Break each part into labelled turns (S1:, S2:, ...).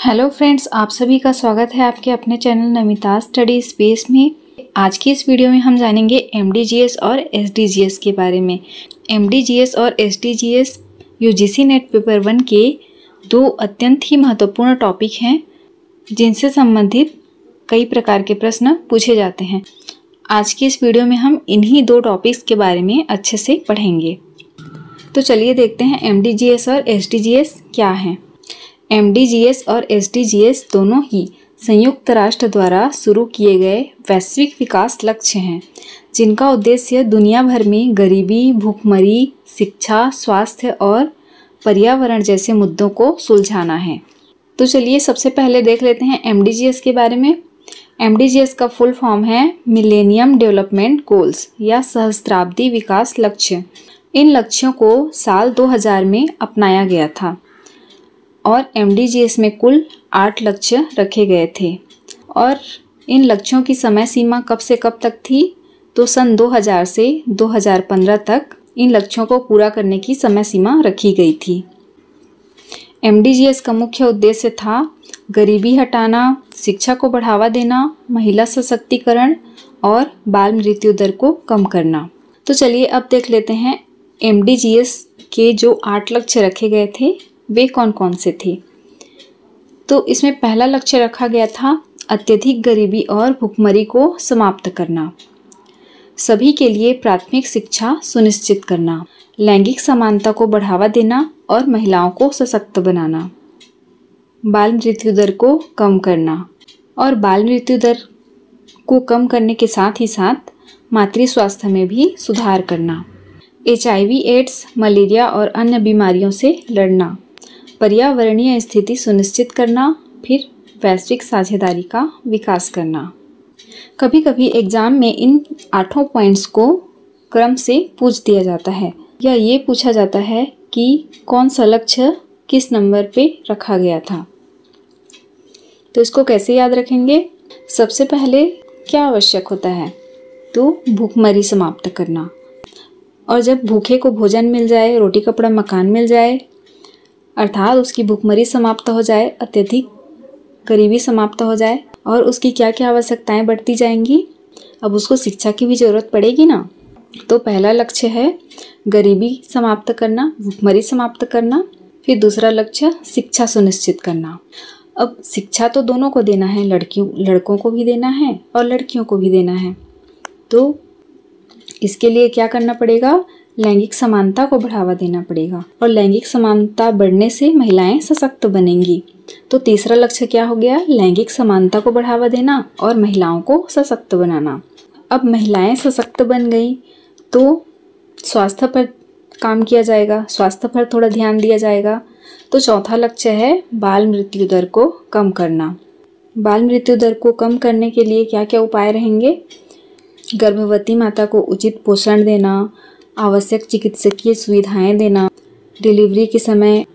S1: Hello friends, आप सभी का स्वागत है आपके अपने चैनल नमिता स्टडी स्पेस में। आज की इस वीडियो में हम जानेंगे एमडीजीएस और एसडीजीएस के बारे में। एमडीजीएस और एसडीजीएस यूजीसी नेट पेपर 1 के दो अत्यंत ही महत्वपूर्ण टॉपिक हैं जिनसे संबंधित कई प्रकार के प्रश्न पूछे जाते हैं। आज की इस वीडियो में हम इन्हीं दो टॉपिक्स के बारे में अच्छे से पढ़ेंगे। तो चलिए देखते हैं एमडीजीएस और एसडीजीएस क्या हैं। एमडीजीएस और एसडीजीएस दोनों ही संयुक्त राष्ट्र द्वारा शुरू किए गए वैश्विक विकास लक्ष्य हैं, जिनका उद्देश्य दुनिया भर में गरीबी, भूखमरी, शिक्षा, स्वास्थ्य और पर्यावरण जैसे मुद्दों को सुलझाना है। तो चलिए सबसे पहले देख लेते हैं एमडीजीएस के बारे में। एमडीजीएस का फुल फॉर्म है मिलेनियम डेवलपमेंट गोल्स या सहस्त्राब्दी विकास लक्ष्य। इन लक्ष्यों को साल 2000 में अपनाया गया था और एमडीजीएस में कुल 8 लक्ष्य रखे गए थे और इन लक्ष्यों की समय सीमा कब से कब तक थी, तो सन 2000 से 2015 तक इन लक्ष्यों को पूरा करने की समय सीमा रखी गई थी। एमडीजीएस का मुख्य उद्देश्य था गरीबी हटाना, शिक्षा को बढ़ावा देना, महिला सशक्तिकरण और बाल मृत्यु दर को कम करना। तो चलिए अब देख लेते हैं एमडीजीएस के जो 8 लक्ष्य रखे गए थे वे कौन कौन से थे। तो इसमें पहला लक्ष्य रखा गया था अत्यधिक गरीबी और भुखमरी को समाप्त करना, सभी के लिए प्राथमिक शिक्षा सुनिश्चित करना, लैंगिक समानता को बढ़ावा देना और महिलाओं को सशक्त बनाना, बाल मृत्यु दर को कम करना और बाल मृत्यु दर को कम करने के साथ ही साथ मातृ स्वास्थ्य में भी सुधार करना, HIV, एड्स, मलेरिया और अन्य बीमारियों से लड़ना, पर्यावरणीय स्थिति सुनिश्चित करना, फिर वैश्विक साझेदारी का विकास करना। कभी कभी एग्जाम में इन 8 पॉइंट्स को क्रम से पूछ दिया जाता है या ये पूछा जाता है कि कौन सा लक्ष्य किस नंबर पे रखा गया था। तो इसको कैसे याद रखेंगे? सबसे पहले क्या आवश्यक होता है, तो भूखमरी समाप्त करना। और जब भूखे को भोजन मिल जाए, रोटी कपड़ा मकान मिल जाए, अर्थात उसकी भूखमरी समाप्त हो जाए, अत्यधिक गरीबी समाप्त हो जाए और उसकी क्या क्या आवश्यकताएं बढ़ती जाएंगी, अब उसको शिक्षा की भी ज़रूरत पड़ेगी ना। तो पहला लक्ष्य है गरीबी समाप्त करना, भूखमरी समाप्त करना। फिर दूसरा लक्ष्य शिक्षा सुनिश्चित करना। अब शिक्षा तो दोनों को देना है, लड़कों को भी देना है और लड़कियों को भी देना है। तो इसके लिए क्या करना पड़ेगा? लैंगिक समानता को बढ़ावा देना पड़ेगा और लैंगिक समानता बढ़ने से महिलाएं सशक्त बनेंगी। तो तीसरा लक्ष्य क्या हो गया? लैंगिक समानता को बढ़ावा देना और महिलाओं को सशक्त बनाना। अब महिलाएं सशक्त बन गई तो स्वास्थ्य पर काम किया जाएगा, स्वास्थ्य पर थोड़ा ध्यान दिया जाएगा। तो चौथा लक्ष्य है बाल मृत्यु दर को कम करना। बाल मृत्यु दर को कम करने के लिए क्या क्या उपाय रहेंगे? गर्भवती माता को उचित पोषण देना, आवश्यक चिकित्सकीय सुविधाएं देना, डिलीवरी के समय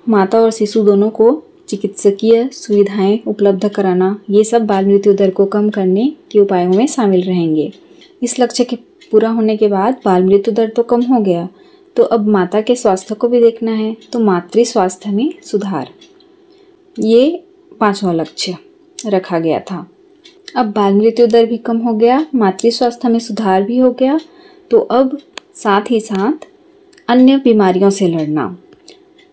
S1: माता और शिशु दोनों को चिकित्सकीय सुविधाएं उपलब्ध कराना, ये सब बाल मृत्यु दर को कम करने के उपायों में शामिल रहेंगे। इस लक्ष्य के पूरा होने के बाद बाल मृत्यु दर तो कम हो गया, तो अब माता के स्वास्थ्य को भी देखना है, तो मातृ स्वास्थ्य में सुधार, ये 5वां लक्ष्य रखा गया था। अब बाल मृत्यु दर भी कम हो गया, मातृ स्वास्थ्य में सुधार भी हो गया, तो अब साथ ही साथ अन्य बीमारियों से लड़ना,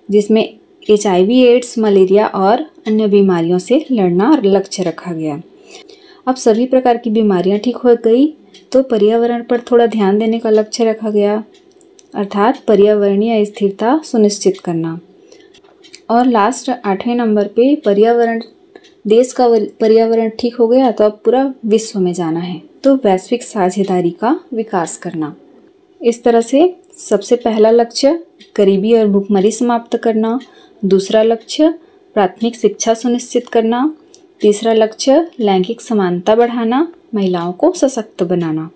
S1: जिसमें HIV, एड्स, मलेरिया और अन्य बीमारियों से लड़ना और लक्ष्य रखा गया। अब सभी प्रकार की बीमारियां ठीक हो गई तो पर्यावरण पर थोड़ा ध्यान देने का लक्ष्य रखा गया, अर्थात पर्यावरणीय स्थिरता सुनिश्चित करना। और लास्ट 8वें नंबर पे पर्यावरण, देश का पर्यावरण ठीक हो गया तो अब पूरा विश्व में जाना है, तो वैश्विक साझेदारी का विकास करना। इस तरह से सबसे पहला लक्ष्य गरीबी और भूखमरी समाप्त करना, दूसरा लक्ष्य प्राथमिक शिक्षा सुनिश्चित करना, तीसरा लक्ष्य लैंगिक समानता बढ़ाना, महिलाओं को सशक्त बनाना,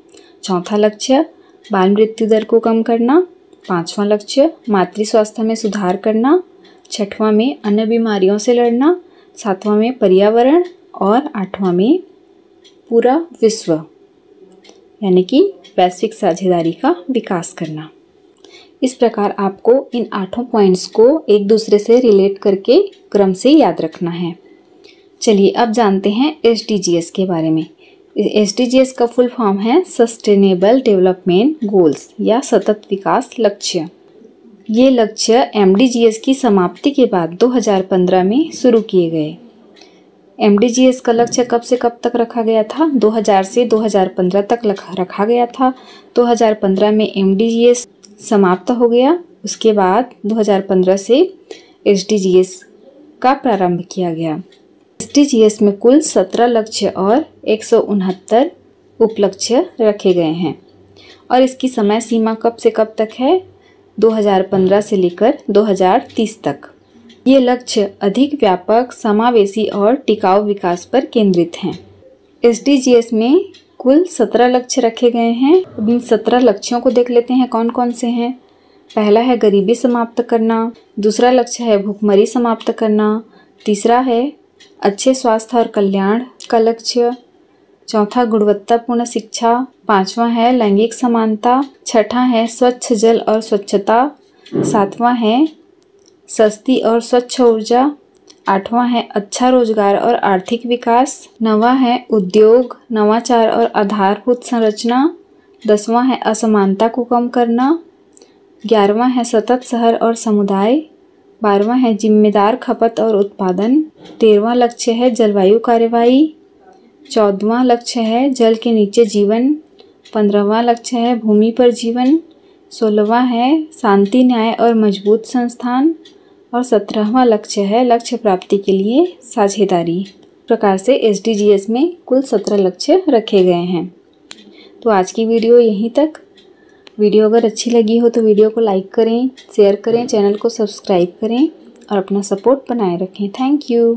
S1: चौथा लक्ष्य बाल मृत्यु दर को कम करना, 5वां लक्ष्य मातृ स्वास्थ्य में सुधार करना, 6वां में अन्य बीमारियों से लड़ना, 7वां में पर्यावरण और 8वां में पूरा विश्व यानी कि वैश्विक साझेदारी का विकास करना। इस प्रकार आपको इन 8 पॉइंट्स को एक दूसरे से रिलेट करके क्रम से याद रखना है। चलिए अब जानते हैं SDGs के बारे में। SDGs का फुल फॉर्म है सस्टेनेबल डेवलपमेंट गोल्स या सतत विकास लक्ष्य। ये लक्ष्य MDGs की समाप्ति के बाद 2015 में शुरू किए गए। MDGs का लक्ष्य कब से कब तक रखा गया था? 2000 से 2015 तक रखा गया था। 2015 में MDGs समाप्त हो गया। उसके बाद 2015 से SDGs का प्रारंभ किया गया। SDGs में कुल 17 लक्ष्य और 169 उपलक्ष्य रखे गए हैं और इसकी समय सीमा कब से कब तक है? 2015 से लेकर 2030 तक। ये लक्ष्य अधिक व्यापक, समावेशी और टिकाऊ विकास पर केंद्रित हैं। SDGs में कुल 17 लक्ष्य रखे गए हैं। अब इन 17 लक्ष्यों को देख लेते हैं कौन कौन से हैं। पहला है गरीबी समाप्त करना, दूसरा लक्ष्य है भूखमरी समाप्त करना, तीसरा है अच्छे स्वास्थ्य और कल्याण का लक्ष्य, चौथा गुणवत्तापूर्ण शिक्षा, पांचवा है लैंगिक समानता, छठा है स्वच्छ जल और स्वच्छता, सातवां है सस्ती और स्वच्छ ऊर्जा, आठवां है अच्छा रोजगार और आर्थिक विकास, नवां है उद्योग, नवाचार और आधारभूत संरचना, 10वां है असमानता को कम करना, 11वां है सतत शहर और समुदाय, 12वां है जिम्मेदार खपत और उत्पादन, 13वां लक्ष्य है जलवायु कार्रवाई, 14वां लक्ष्य है जल के नीचे जीवन, 15वां लक्ष्य है भूमि पर जीवन, 16वां है शांति, न्याय और मजबूत संस्थान और 17वां लक्ष्य है लक्ष्य प्राप्ति के लिए साझेदारी। इस प्रकार से SDGs में कुल 17 लक्ष्य रखे गए हैं। तो आज की वीडियो यहीं तक। वीडियो अगर अच्छी लगी हो तो वीडियो को लाइक करें, शेयर करें, चैनल को सब्सक्राइब करें और अपना सपोर्ट बनाए रखें। Thank you.